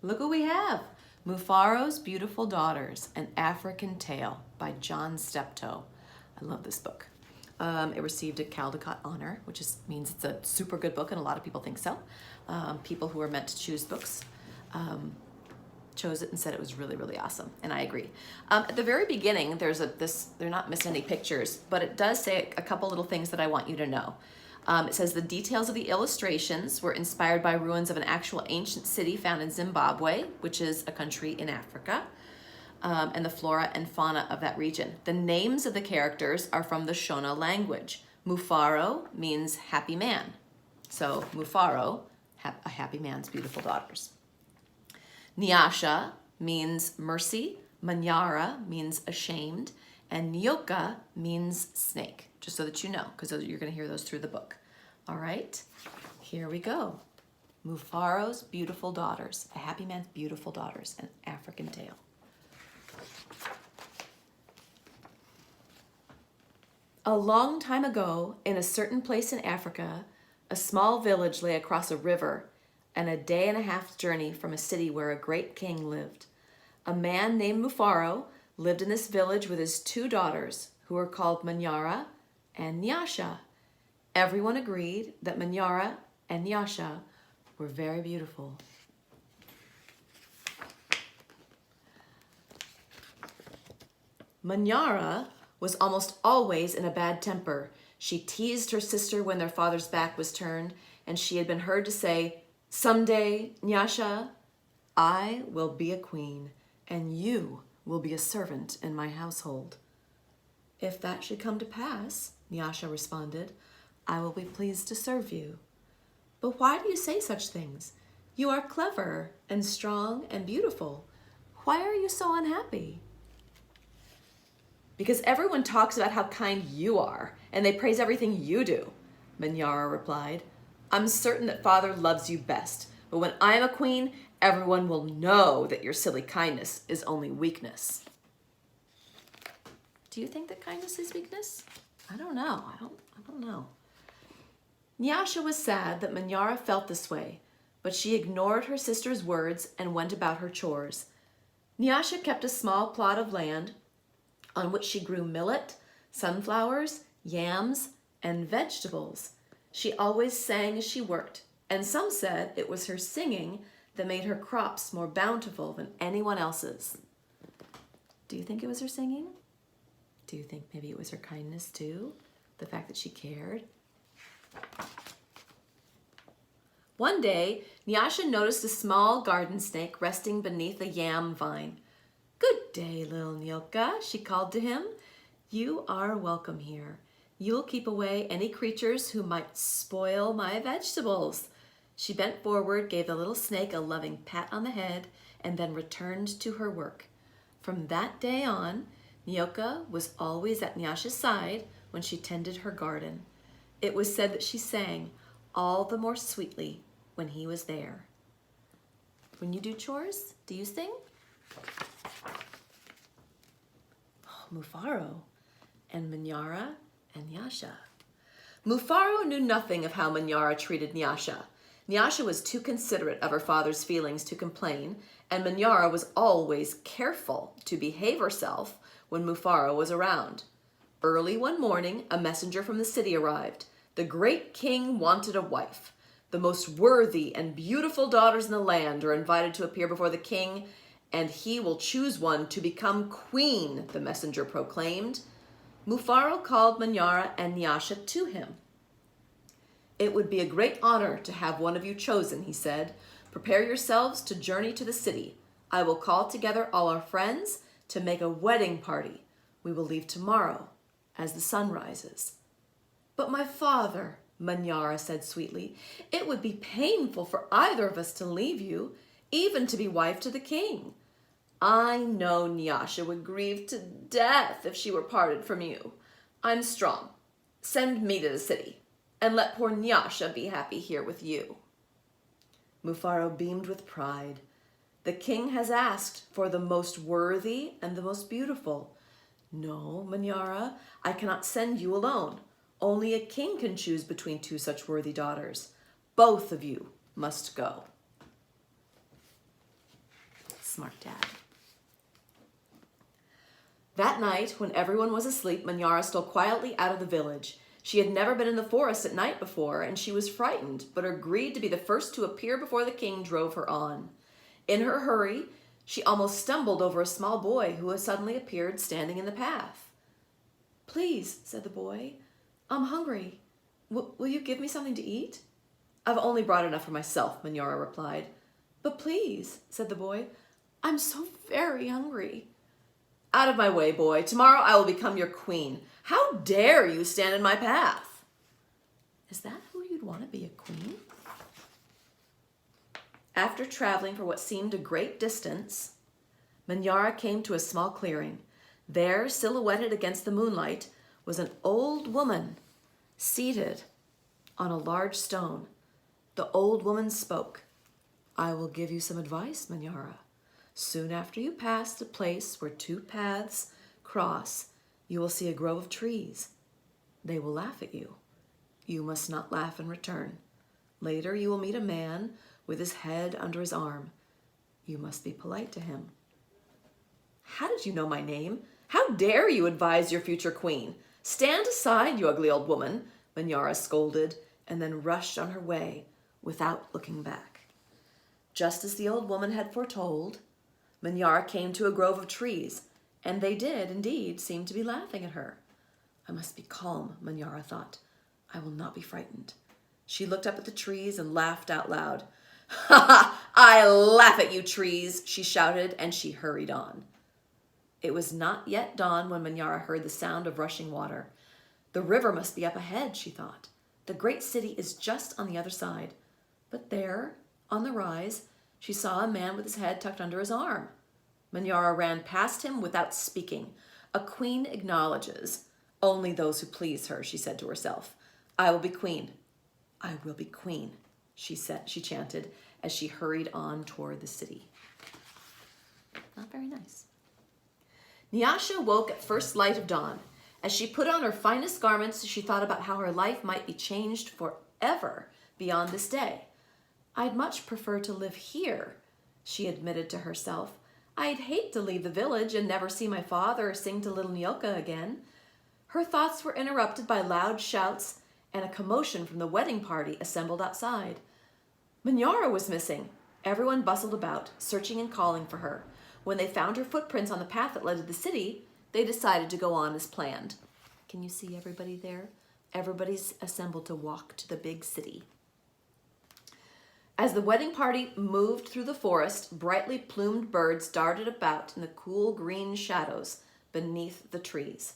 Look what we have. Mufaro's Beautiful Daughters, An African Tale by John Steptoe. I love this book. It received a Caldecott honor, which means it's a super good book, and a lot of people think so. People who are meant to choose books chose it and said it was really, really awesome, and I agree. At the very beginning, they're not missing any pictures, but it does say a couple little things that I want you to know. It says the details of the illustrations were inspired by ruins of an actual ancient city found in Zimbabwe, which is a country in Africa, and the flora and fauna of that region. The names of the characters are from the Shona language. Mufaro means happy man. So Mufaro, a happy man's beautiful daughters. Nyasha means mercy. Manyara means ashamed. And Nyoka means snake, just so that you know, because you're going to hear those through the book. All right, here we go. Mufaro's Beautiful Daughters, A Happy Man's Beautiful Daughters, An African Tale. A long time ago, in a certain place in Africa, a small village lay across a river and a day and a half's journey from a city where a great king lived. A man named Mufaro lived in this village with his 2 daughters, who were called Manyara and Nyasha. Everyone agreed that Manyara and Nyasha were very beautiful. Manyara was almost always in a bad temper. She teased her sister when their father's back was turned, and she had been heard to say, "Someday, Nyasha, I will be a queen, and you will be a servant in my household." "If that should come to pass," Nyasha responded, "I will be pleased to serve you." "But why do you say such things? You are clever and strong and beautiful. Why are you so unhappy?" "Because everyone talks about how kind you are, and they praise everything you do," Manyara replied. "I'm certain that father loves you best, but when I am a queen, everyone will know that your silly kindness is only weakness." Do you think that kindness is weakness? I don't know. I don't know. Nyasha was sad that Manyara felt this way, but she ignored her sister's words and went about her chores. Nyasha kept a small plot of land on which she grew millet, sunflowers, yams, and vegetables. She always sang as she worked, and some said it was her singing that made her crops more bountiful than anyone else's. Do you think it was her singing? Do you think maybe it was her kindness too? The fact that she cared? One day, Nyasha noticed a small garden snake resting beneath a yam vine. "Good day, little Nyoka," she called to him. "You are welcome here. You'll keep away any creatures who might spoil my vegetables." She bent forward, gave the little snake a loving pat on the head, and then returned to her work. From that day on, Nyoka was always at Nyasha's side when she tended her garden. It was said that she sang all the more sweetly when he was there. When you do chores, do you sing? Oh, Mufaro and Manyara and Nyasha. Mufaro knew nothing of how Manyara treated Nyasha. Nyasha was too considerate of her father's feelings to complain, and Manyara was always careful to behave herself when Mufaro was around. Early one morning, a messenger from the city arrived. The great king wanted a wife. The most worthy and beautiful daughters in the land are invited to appear before the king, and he will choose one to become queen, the messenger proclaimed. Mufaro called Manyara and Nyasha to him. "It would be a great honor to have one of you chosen," he said. "Prepare yourselves to journey to the city. I will call together all our friends to make a wedding party. We will leave tomorrow as the sun rises." "But my father," Manyara said sweetly, "it would be painful for either of us to leave you, even to be wife to the king." "I know Nyasha would grieve to death if she were parted from you. I'm strong. Send me to the city, and let poor Nyasha be happy here with you." Mufaro beamed with pride. "The king has asked for the most worthy and the most beautiful. No, Manyara, I cannot send you alone. Only a king can choose between 2 such worthy daughters. Both of you must go." Smart dad. That night, when everyone was asleep, Manyara stole quietly out of the village. She had never been in the forest at night before, and she was frightened, but her greed to be the first to appear before the king drove her on. In her hurry, she almost stumbled over a small boy who had suddenly appeared standing in the path. "Please," said the boy, "I'm hungry. Will you give me something to eat?" "I've only brought enough for myself," Manyara replied. "But please," said the boy, "I'm so very hungry." "Out of my way, boy. Tomorrow I will become your queen. How dare you stand in my path?" Is that who you'd want to be, a queen? After traveling for what seemed a great distance, Manyara came to a small clearing. There, silhouetted against the moonlight, was an old woman seated on a large stone. The old woman spoke. "I will give you some advice, Manyara. Soon after you pass the place where two paths cross, you will see a grove of trees. They will laugh at you. You must not laugh in return. Later you will meet a man with his head under his arm. You must be polite to him." "How did you know my name? How dare you advise your future queen? Stand aside, you ugly old woman," Manyara scolded, and then rushed on her way without looking back. Just as the old woman had foretold, Manyara came to a grove of trees, and they did, indeed, seem to be laughing at her. "I must be calm," Manyara thought. "I will not be frightened." She looked up at the trees and laughed out loud. "Ha ha! I laugh at you, trees!" she shouted, and she hurried on. It was not yet dawn when Manyara heard the sound of rushing water. The river must be up ahead, she thought. The great city is just on the other side. But there, on the rise, she saw a man with his head tucked under his arm. Manyara ran past him without speaking. A queen acknowledges only those who please her, she said to herself. "I will be queen. I will be queen," she chanted as she hurried on toward the city. Not very nice. Nyasha woke at first light of dawn. As she put on her finest garments, she thought about how her life might be changed forever beyond this day. "I'd much prefer to live here," she admitted to herself. "I'd hate to leave the village and never see my father or sing to little Nyoka again." Her thoughts were interrupted by loud shouts and a commotion from the wedding party assembled outside. Manyara was missing. Everyone bustled about, searching and calling for her. When they found her footprints on the path that led to the city, they decided to go on as planned. Can you see everybody there? Everybody's assembled to walk to the big city. As the wedding party moved through the forest, brightly plumed birds darted about in the cool green shadows beneath the trees.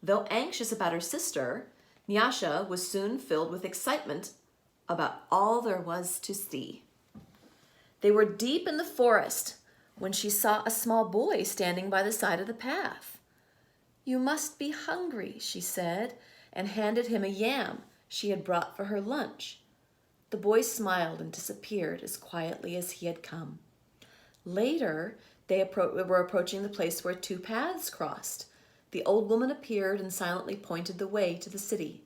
Though anxious about her sister, Nyasha was soon filled with excitement about all there was to see. They were deep in the forest when she saw a small boy standing by the side of the path. "You must be hungry," she said, and handed him a yam she had brought for her lunch. The boy smiled and disappeared as quietly as he had come. Later, they were approaching the place where two paths crossed. The old woman appeared and silently pointed the way to the city.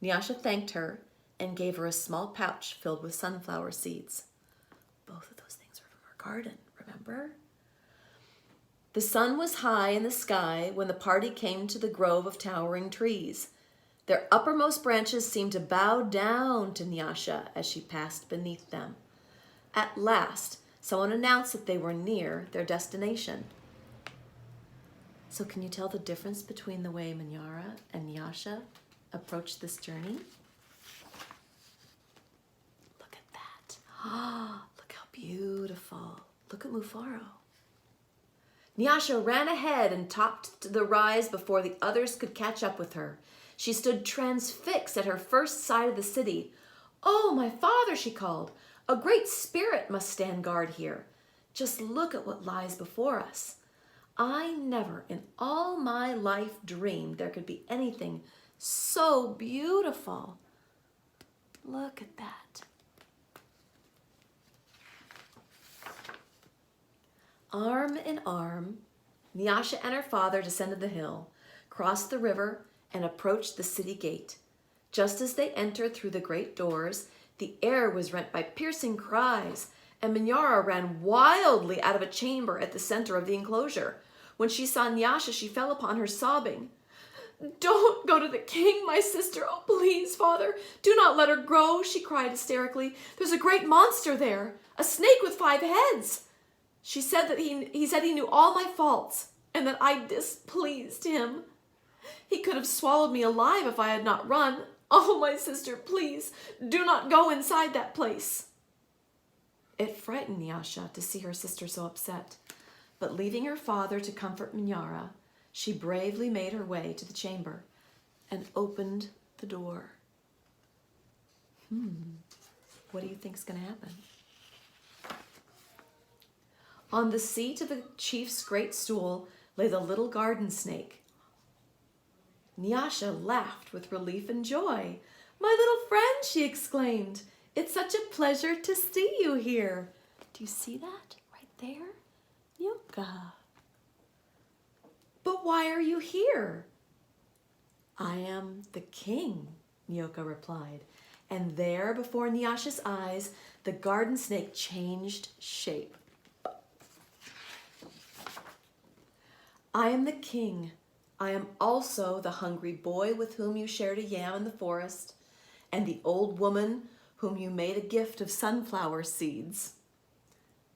Nyasha thanked her and gave her a small pouch filled with sunflower seeds. Both of those things were from her garden, remember? The sun was high in the sky when the party came to the grove of towering trees. Their uppermost branches seemed to bow down to Nyasha as she passed beneath them. At last, someone announced that they were near their destination. So can you tell the difference between the way Manyara and Nyasha approached this journey? Look at that. Look how beautiful. Look at Mufaro. Nyasha ran ahead and topped the rise before the others could catch up with her. She stood transfixed at her first sight of the city. "Oh, my father," she called. "A great spirit must stand guard here. Just look at what lies before us. I never in all my life dreamed there could be anything so beautiful. Look at that." Arm in arm, Nyasha and her father descended the hill, crossed the river, and approached the city gate. Just as they entered through the great doors, the air was rent by piercing cries and Manyara ran wildly out of a chamber at the center of the enclosure. When she saw Nyasha, she fell upon her, sobbing. "Don't go to the king, my sister. Oh, please, father, do not let her go," she cried hysterically. "There's a great monster there, a snake with 5 heads. He said he knew all my faults and that I displeased him. He could have swallowed me alive if I had not run. Oh, my sister, please, do not go inside that place." It frightened Nyasha to see her sister so upset, but leaving her father to comfort Manyara, she bravely made her way to the chamber and opened the door. What do you think's going to happen? On the seat of the chief's great stool lay the little garden snake. Nyasha laughed with relief and joy. "My little friend," she exclaimed, "it's such a pleasure to see you here." Do you see that right there? Nyoka. "But why are you here?" "I am the king," Nyoka replied. And there, before Nyasha's eyes, the garden snake changed shape. "I am the king. I am also the hungry boy with whom you shared a yam in the forest, and the old woman whom you made a gift of sunflower seeds.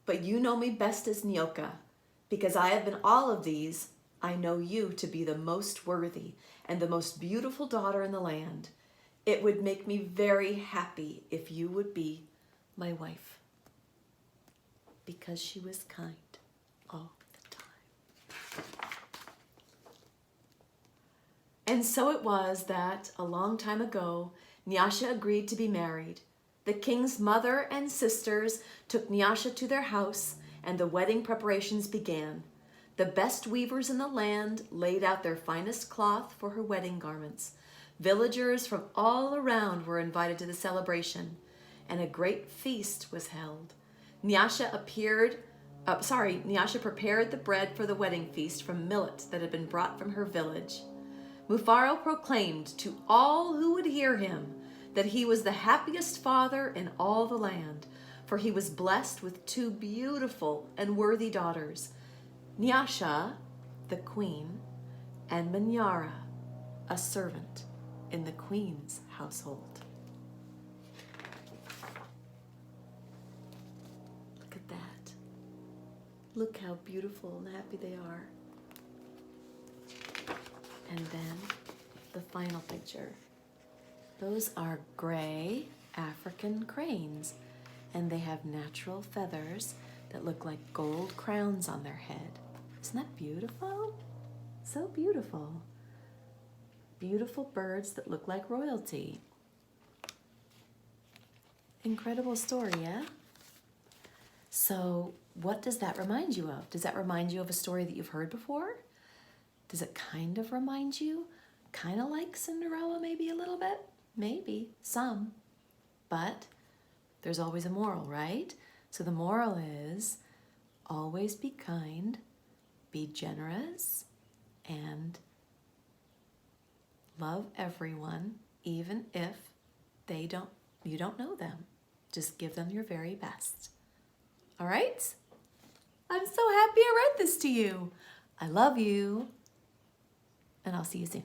But you know me best as Nyoka. Because I have been all of these, I know you to be the most worthy and the most beautiful daughter in the land. It would make me very happy if you would be my wife." Because she was kind all the time. And so it was that, a long time ago, Nyasha agreed to be married. The king's mother and sisters took Nyasha to their house, and the wedding preparations began. The best weavers in the land laid out their finest cloth for her wedding garments. Villagers from all around were invited to the celebration, and a great feast was held. Nyasha prepared the bread for the wedding feast from millet that had been brought from her village. Mufaro proclaimed to all who would hear him that he was the happiest father in all the land, for he was blessed with 2 beautiful and worthy daughters, Nyasha, the queen, and Manyara, a servant in the queen's household. Look at that. Look how beautiful and happy they are. And then the final picture. Those are gray African cranes, and they have natural feathers that look like gold crowns on their head. Isn't that beautiful? So beautiful. Beautiful birds that look like royalty. Incredible story, yeah? So what does that remind you of? Does that remind you of a story that you've heard before? Does it kind of remind you? Kind of like Cinderella, maybe a little bit? Maybe, some. But there's always a moral, right? So the moral is always be kind, be generous, and love everyone, even if you don't know them. Just give them your very best. All right? I'm so happy I read this to you. I love you. And I'll see you soon.